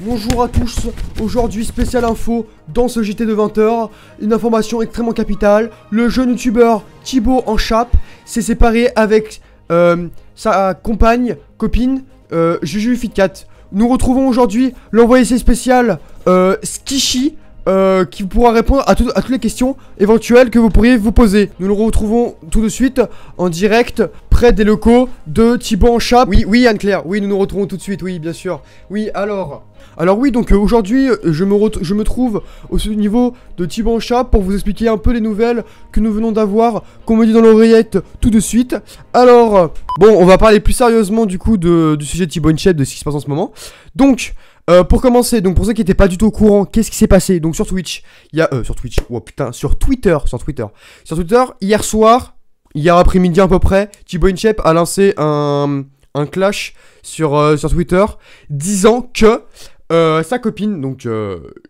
Bonjour à tous, aujourd'hui spécial info dans ce JT de 20h, une information extrêmement capitale, le jeune youtubeur Thibaut en chape s'est séparé avec sa copine, Juju Fitcat. Nous retrouvons aujourd'hui l'envoyé spécial Skishy qui pourra répondre à toutes les questions éventuelles que vous pourriez vous poser. Nous le retrouvons tout de suite en direct près des locaux de Thibaut en chape. Oui Anne-Claire, oui nous nous retrouvons tout de suite, oui bien sûr. Oui alors oui donc aujourd'hui je me trouve au niveau de Thibaut en chape pour vous expliquer un peu les nouvelles que nous venons d'avoir, qu'on me dit dans l'oreillette tout de suite. Alors bon, on va parler plus sérieusement du coup du sujet de Thibaut en chape, de ce qui se passe en ce moment. Donc pour commencer, donc pour ceux qui n'étaient pas du tout au courant, qu'est-ce qui s'est passé? Donc sur Twitch, il y a sur Twitter, hier soir, hier après-midi à peu près, Thibaut InShape a lancé un clash sur Twitter disant que sa copine, donc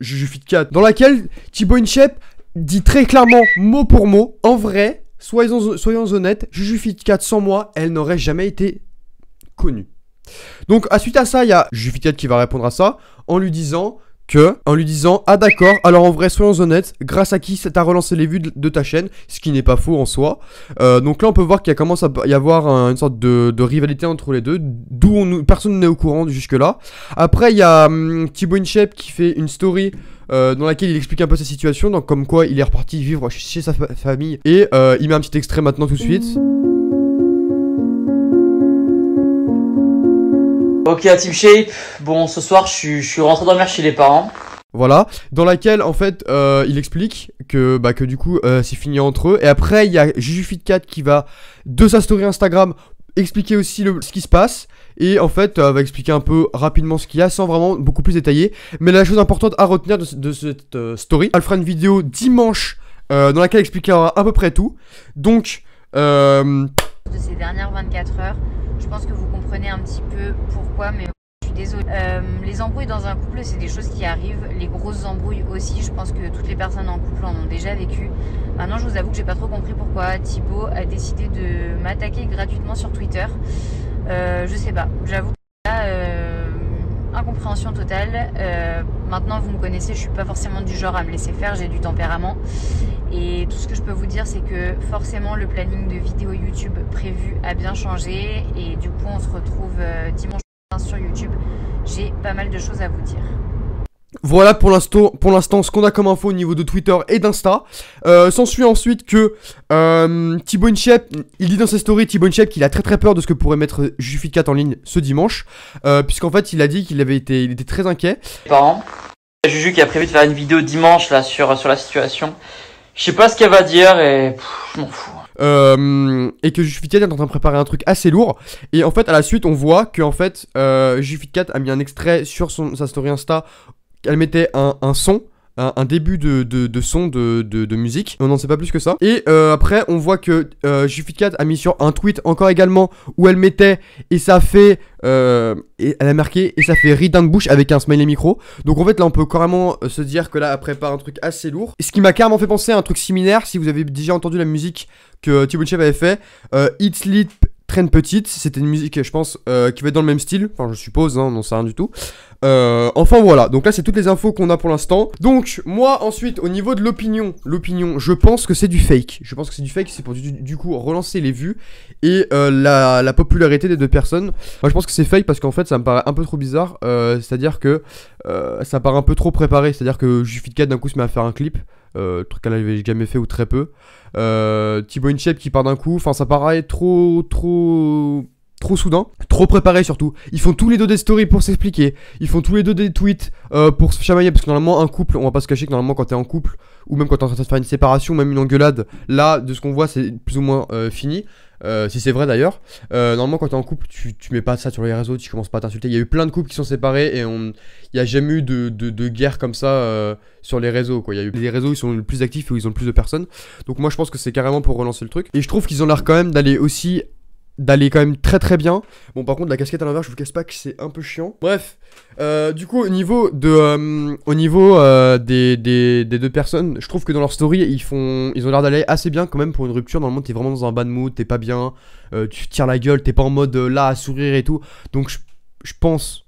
Juju Fitcat, dans laquelle Thibaut InShape dit très clairement, mot pour mot, en vrai, soyons honnêtes, Juju Fitcat sans moi, elle n'aurait jamais été connue. Donc suite à ça, il y a Juju Fitcat qui va répondre à ça en lui disant ah d'accord, alors en vrai soyons honnêtes, grâce à qui t'as relancé les vues de ta chaîne, ce qui n'est pas faux en soi. Donc là on peut voir qu'il commence à y avoir une sorte de rivalité entre les deux, d'où personne n'est au courant jusque là. Après il y a Thibaut InShape qui fait une story dans laquelle il explique un peu sa situation, donc comme quoi il est reparti vivre chez sa famille. Et il met un petit extrait maintenant tout de suite. Ok à Team Shape, bon ce soir je suis rentré dormir chez les parents. Voilà, dans laquelle en fait il explique que du coup c'est fini entre eux. Et après il y a Juju Fitcat qui va de sa story Instagram expliquer aussi ce qui se passe. Et en fait va expliquer un peu rapidement ce qu'il y a sans vraiment beaucoup plus détailler. Mais la chose importante à retenir de cette story, elle fera une vidéo dimanche dans laquelle elle expliquera à peu près tout. Donc de ces dernières 24 heures, je pense que vous comprenez un petit peu pourquoi, mais je suis désolée. Les embrouilles dans un couple, c'est des choses qui arrivent. Les grosses embrouilles aussi, je pense que toutes les personnes en couple en ont déjà vécu. Maintenant, je vous avoue que j'ai pas trop compris pourquoi Thibaut a décidé de m'attaquer gratuitement sur Twitter. Je sais pas, j'avoue que là, incompréhension totale. Maintenant, vous me connaissez, je suis pas forcément du genre à me laisser faire, j'ai du tempérament. Et tout ce que je peux vous dire, c'est que forcément le planning de vidéo YouTube prévu a bien changé. Et du coup, on se retrouve dimanche prochain sur YouTube. J'ai pas mal de choses à vous dire. Voilà pour l'instant ce qu'on a comme info au niveau de Twitter et d'Insta. S'ensuit ensuite que Thibaut InShape, il dit dans ses stories, Thibaut InShape, qu'il a très peur de ce que pourrait mettre Juju Fitcat en ligne ce dimanche. Puisqu'en fait il a dit qu'il était très inquiet. Parents, Juju qui a prévu de faire une vidéo dimanche là sur la situation. Je sais pas ce qu'elle va dire et je m'en fous. Et que Juju Fitcat est en train de préparer un truc assez lourd. Et en fait à la suite on voit que en fait Juju Fitcat a mis un extrait sur sa story Insta. Elle mettait un son, un début de son de musique. On n'en sait pas plus que ça. Et après on voit que Juju Fitcat a mis sur un tweet encore également où elle mettait et ça fait et elle a marqué et ça fait rire d'un bouche avec un smiley micro. Donc en fait là on peut carrément se dire que là elle prépare un truc assez lourd. Et ce qui m'a carrément fait penser à un truc similaire, si vous avez déjà entendu la musique que Thibaut InShape avait fait, It's Lit Train Petite, c'était une musique je pense qui va être dans le même style, enfin je suppose, hein, on n'en sait rien du tout. Enfin voilà, donc là c'est toutes les infos qu'on a pour l'instant. Donc moi ensuite au niveau de l'opinion, je pense que c'est du fake. Je pense que c'est du fake, c'est pour du coup relancer les vues et la popularité des deux personnes. Moi je pense que c'est fake parce qu'en fait ça me paraît un peu trop bizarre, c'est-à-dire que ça paraît un peu trop préparé, c'est-à-dire que Juju Fitcat d'un coup se met à faire un clip, truc qu'elle avait jamais fait ou très peu. Thibaut InShape qui part d'un coup, enfin ça paraît trop soudain, trop préparé surtout. Ils font tous les deux des stories pour s'expliquer, ils font tous les deux des tweets pour se chamailler, parce que normalement un couple, on va pas se cacher que normalement quand t'es en couple, ou même quand t'es en train de faire une séparation, même une engueulade, là de ce qu'on voit c'est plus ou moins fini. Si c'est vrai d'ailleurs, normalement quand t'es en couple tu mets pas ça sur les réseaux, tu commences pas à t'insulter. Il y a eu plein de couples qui sont séparés et il y a jamais eu de guerre comme ça sur les réseaux quoi. Il y a eu les réseaux, ils sont le plus actifs et où ils ont le plus de personnes. Donc moi je pense que c'est carrément pour relancer le truc. Et je trouve qu'ils ont l'air quand même d'aller quand même très bien. Bon par contre la casquette à l'envers, je vous casse pas que c'est un peu chiant. Bref, du coup au niveau des deux personnes, je trouve que dans leur story ils ont l'air d'aller assez bien quand même pour une rupture. Normalement t'es vraiment dans un bad mood, t'es pas bien, tu tires la gueule, t'es pas en mode là à sourire et tout. Donc je pense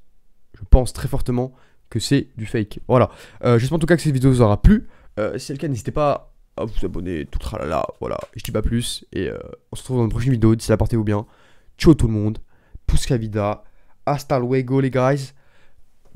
Je pense très fortement que c'est du fake. Voilà. J'espère en tout cas que cette vidéo vous aura plu. Si c'est le cas, n'hésitez pas à vous abonner, tout tralala. Voilà. Je dis pas plus. Et on se retrouve dans une prochaine vidéo. D'ici là, portez-vous bien. Ciao tout le monde. Pusca vida. Hasta luego les guys.